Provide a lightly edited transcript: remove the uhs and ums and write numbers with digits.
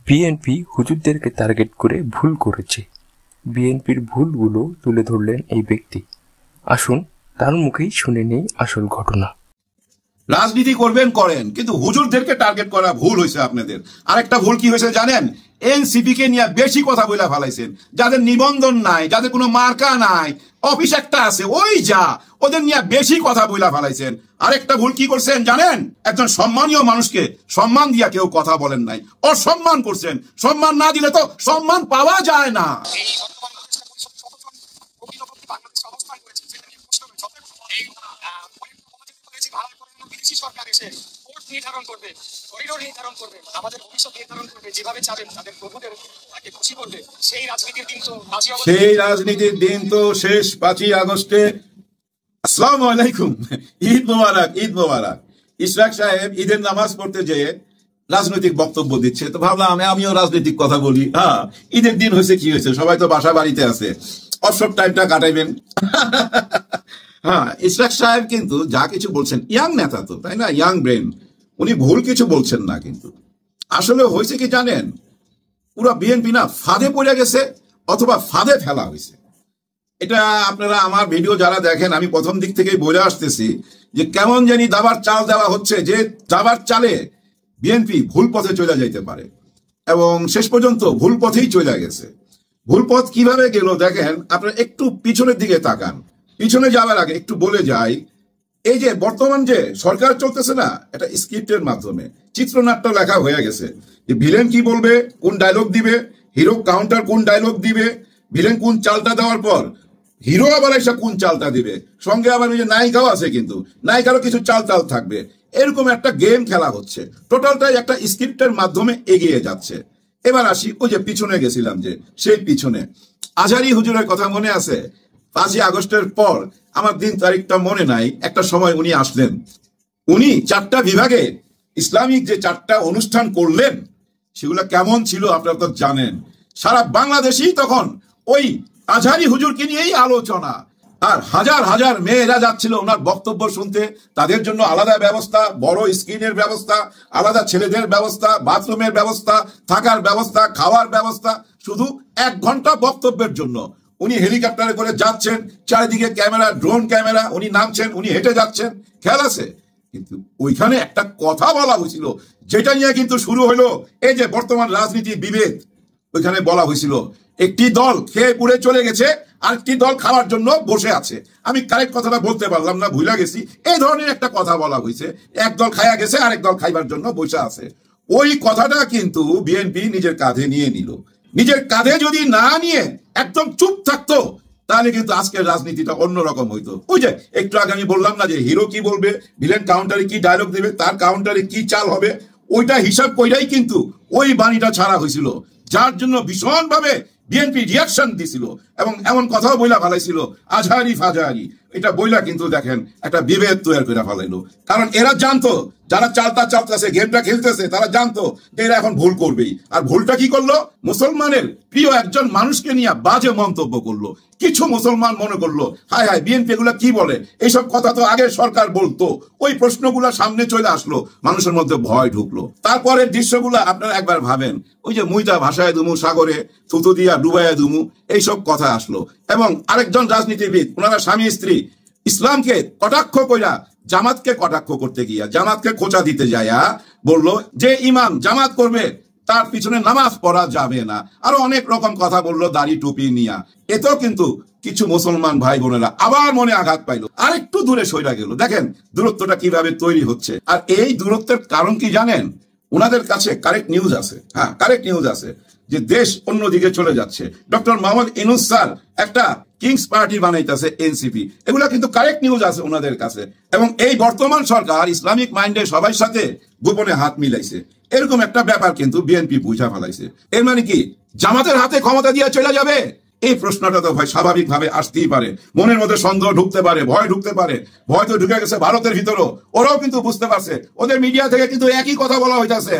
BNP হুজুরদেরকে target করে ভুল করেছে। বিএনপির ভুলগুলো তুলে ধরলেন এই ব্যক্তি। আসুন তার মুখেই শুনে নেই আসল ঘটনা। রাজনীতি করবেন করেন, কিন্তু হুজুরদেরকে টার্গেট করা ভুল হয়েছে আপনাদের। আরেকটা ভুল কি হয়েছে জানেন? এনসিপি কে নিয়ে বেশি কথা বলে ফেলাইছেন। যাদের নিবন্ধন নাই, যাদের কোনো মার্কা নাই, অফিস একটা আছে ওই যা, ওদের নিয়ে বেশি কথা বলে ফেলাইছেন। আরেকটা ভুল কি করছেন জানেন? একজন সম্মানীয় মানুষকে সম্মান দিয়া কেউ কথা বলেন নাই, অসম্মান করছেন। সম্মান না দিলে তো সম্মান পাওয়া যায় না। সেই রাজনীতির দিন তো শেষ 5ই আগস্টে। আসসালামু আলাইকুম, ঈদ মোবারক, ঈদ মোবারক। ইশরাক সাহেব ঈদের নামাজ পড়তে যেয়ে রাজনৈতিক বক্তব্য দিচ্ছে, তো ভাবলাম আমিও রাজনৈতিক কথা বলি। হ্যাঁ, ঈদের দিন হয়েছে, কি হয়েছে, সবাই তো বাসা বাড়িতে আছে, অবসর টাইমটা কাটাইবেন। হ্যাঁ, ইশরাক সাহেব কিন্তু যা কিছু বলছেন, ইয়াং নেতা তো, তাই না, ইয়াং ব্রেন, উনি ভুল কিছু বলছেন না। কিন্তু আসলে হয়েছে কি জানেন, পুরো বিএনপি না ফাঁদে পড়ে গেছে, অথবা ফাঁদে ফেলা হয়েছে। এটা আপনারা আমার ভিডিও যারা দেখেন, আমি প্রথম দিক থেকেই বলে আসতেছি যে কেমন জানি দাবার চাল দেওয়া হচ্ছে, যে দাবার চালে বিএনপি ভুল পথে চলে যাইতে পারে, এবং শেষ পর্যন্ত ভুল পথেই চলে গেছে। ভুল পথ কিভাবে গেল দেখেন, আপনারা একটু পিছনের দিকে তাকান। পিছনে যাওয়ার আগে একটু বলে যাই, এই যে বর্তমান যে সরকার চলতেছে না, এটা স্ক্রিপ্টের মাধ্যমে চিত্রনাট্য লেখা হয়ে গেছে, যে ভিলেন কি বলবে, কোন ডায়লগ দিবে, হিরো কাউন্টার কোন ডায়লগ দিবে, ভিলেন কোন চালটা দেওয়ার পর হিরো আবার এসে কোন চালটা দিবে, সঙ্গে আবার ওই যে নায়িকাও আছে, কিন্তু নায়িকারও কিছু চাল থাকবে। এরকম একটা গেম খেলা হচ্ছে, টোটালটাই একটা স্ক্রিপ্টের মাধ্যমে এগিয়ে যাচ্ছে। এবার আসি ওই যে পিছনে গেছিলাম, যে সেই পিছনে আজহারী হুজুরের কথা মনে আছে? 5ই আগস্টের পর, আমার দিন তারিখটা মনে নাই, একটা সময় উনি আসলেন, উনি 4টা বিভাগে ইসলামিক যে 4টা অনুষ্ঠান করলেন, সেগুলো কেমন ছিল আপনারা তো জানেন। সারা বাংলাদেশেই তখন ওই আজহারী হুজুরকে নিয়েই আলোচনা, আর হাজার হাজার মেয়েরা যাচ্ছিল ওনার বক্তব্য শুনতে। তাদের জন্য আলাদা ব্যবস্থা, বড় স্ক্রিনের ব্যবস্থা, আলাদা ছেলেদের ব্যবস্থা, বাথরুমের ব্যবস্থা, থাকার ব্যবস্থা, খাওয়ার ব্যবস্থা, শুধু 1 ঘন্টা বক্তব্যের জন্য। উনি হেলিকপ্টারে করে যাচ্ছেন, চারিদিকে ক্যামেরা, ড্রোন ক্যামেরা, উনি নামছেন, উনি হেঁটে যাচ্ছেন, খেয়াল আছে। কিন্তু ওইখানে একটা কথা বলা হয়েছিল, যেটা নিয়ে কিন্তু শুরু হলো এই যে বর্তমান রাজনীতির বিভেদ। ওইখানে বলা হয়েছিল একটি দল খেয়ে পুড়ে চলে গেছে, আরেকটি দল খাওয়ার জন্য বসে আছে। আমি কারেক্ট কথাটা বলতে পারলাম না, ভুলে গেছি। এই ধরনের একটা কথা বলা হয়েছে, এক দল খাইয়া গেছে, আরেক দল খাইবার জন্য বসে আছে। ওই কথাটা কিন্তু বিএনপি নিজের কাঁধে নিয়ে নিল। নিজের কাঁধে যদি না নিয়ে একদম চুপ থাকতো, তাহলে কিন্তু আজকের রাজনীতিটা অন্যরকম হইতো। ওই যে একটু আগে আমি বললাম না, যে হিরো কি বলবে, ভিলেন কাউন্টারে কি ডায়লগ দিবে, তার কাউন্টারে কি চাল হবে, ওইটা হিসাব কইরাই কিন্তু ওই বাণীটা ছাড়া হয়েছিল, যার জন্য ভীষণ ভাবে বিএনপি রিয়াকশন দিছিল, এবং এমন কথাও বইলা ফেলাইছিল আজহারি ফাজহারি। এটা বইলা কিন্তু দেখেন একটা বিভেদ তৈরি করে ফেলাইলো। কারণ এরা জানতো, যারা চালতেছে, গেমটা খেলতেছে, তারা জানতো যে এরা এখন ভুল করবেই। আর ভুলটা কি করলো? মুসলমানের প্রিয় একজন মানুষকে নিয়ে বাজে মন্তব্য করলো। কিছু মুসলমান মনে করলো, হায় হায়, বিএনপি এগুলা কি বলে, এইসব কথা তো আগে সরকার বলতো। ওই প্রশ্নগুলা সামনে চলে আসলো, মানুষের মধ্যে ভয় ঢুকলো। তারপরের দৃশ্যগুলা আপনারা একবার ভাবেন, ওই যে মুইতা ভাষায় দুমু সাগরে, থুতু দিয়া ডুবাইয়া দুমু, এইসব কথা আসলো। এবং আরেকজন রাজনীতিবিদ, ওনারা স্বামী স্ত্রী, ইসলামকে কটাক্ষ কইরা জামাতকে কটাক্ষ করতে গিয়া, জামাতকে খোঁচা দিতে যাইয়া বললো যে ইমাম জামাত করবে তার পিছনে নামাজ পড়া যাবে না। আরো অনেক রকম কথা বললো দাড়ি টুপি নিয়া। এতেও কিন্তু কিছু মুসলমান ভাই বোনেরা আবার মনে আঘাত পাইলো, আরেকটু দূরে সইরা গেল। দেখেন দূরত্বটা কিভাবে তৈরি হচ্ছে। আর এই দূরত্বের কারণ কি জানেন? ওনাদের কাছে কারেক্ট নিউজ আছে। হ্যাঁ, কারেক্ট নিউজ আছে যে দেশ অন্যদিকে চলে যাচ্ছে। ডক্টর মোহাম্মদ ইউনূস স্যার একটা কিংস পার্টি বানাইতেছে, এনসিপি, এগুলা কিন্তু কারেক্ট নিউজ আছে ওনাদের কাছে। এবং এই বর্তমান সরকার ইসলামিক মাইন্ডে সবার সাথে গোপনে হাত মিলাইছে, এরকম একটা ব্যাপার কিন্তু বিএনপি বুঝা ফেলাইছে। এর মানে কি জামাতের হাতে ক্ষমতা দিয়ে চলে যাবে? এই প্রশ্নটা তো ভাই স্বাভাবিক ভাবে আসতেই পারে, মনের মধ্যে সন্দেহ ঢুকতে পারে, ভয় ঢুকতে পারে। ভয় তো ঢুকে গেছে ভারতের ভিতরও, ওরাও কিন্তু বুঝতে পারছে, ওদের মিডিয়া থেকে কিন্তু একই কথা বলা হইতাছে।